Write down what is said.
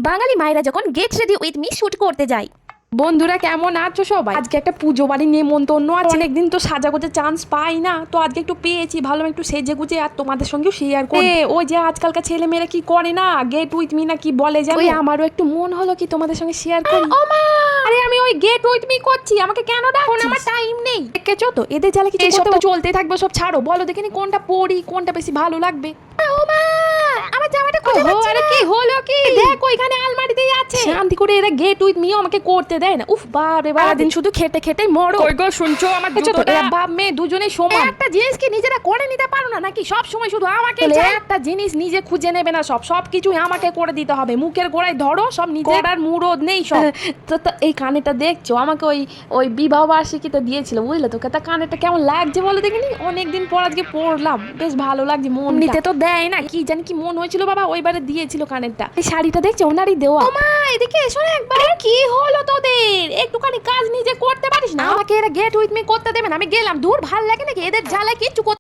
বাঙালি মায়েরা যখন get ready with me shoot করতে যায়। বন্ধুরা কেমন আছো সবাই? আজকে একটা পুজো বাড়ি নেমন্তন্ন আছে, অনেকদিন তো সাজাগোজে চান্স পাই না, তো আজকে একটু পেয়েছি, ভালো একটু সেজে গুজে আর তোমাদের সঙ্গেও শেয়ার করি। ওই যে আজকালকার ছেলে মেয়েরা কি করে না, গেট উইথ মি না কি বলে জানো, ওই আমারও একটু মন হলো কি তোমাদের সঙ্গে শেয়ার করি। ও মা, আরে আমি ওই গেট উইথ মি করছি, আমাকে কেন ডাকছিস? আমার টাইম নেই। দেখেছো তো এদের জ্বালা কিছু সব তো চলতে থাকবে, সব ছাড়ো, বলো দেখিনি কোনটা পড়ি, কোনটা বেশি ভালো লাগবে। ও মা, আমার জামাটা খুঁজে ওহো, পাচ্ছি আরে না। কি হলো কি? দেখ ওইখানে আলমারিতেই আছে। শান্তি করে এরা গেট উইথ মি আমাকে করতে দেয় না। উফ বারে বারে দিন শুধু খেটে খেটে মরো। কই গো শুনছো আমার দেখছো তো, জুতোটা? এরা বাপ মেয়ে দুজনেই সমান। একটা জিনিস কি নিজেরা করে নিতে পারো না নাকি? সব সময় শুধু আমাকে তাহলে চাই। একটা জিনিস নিজে খুঁজে নেবে না, সব কিছুই আমাকে করে দিতে হবে। মুখের গোড়ায় ধরো, সব নিজে করার মুরদ নেই সব। তো এই কানেরটা দেখছো, আমাকে ওই ওই বিবাহ বার্ষিকীতে দিয়েছিল, বুঝলে তো? তা কানেরটা কেমন লাগছে বলো দেখিনি? অনেকদিন পর আজকে পরলাম, বেশ ভালো লাগছে। মন নিতে তো দেয় না, কি জানি কি মন হয়েছিল বাবা, ওইবারে দিয়েছিল কানেরটা। এই শাড়িটা দেখছো, ওনারই দেওয়া। ও মা, এদিকে এসো না একবার। কি হলো তোদের? একটুখানি কাজ নিজে করতে পারিস না? আমাকে এরা গেট উইথ মি করতে দেবে না। আমি গেলাম, দূর ভাল লাগে নাকি? এদের জ্বালায় কিচ্ছু করতে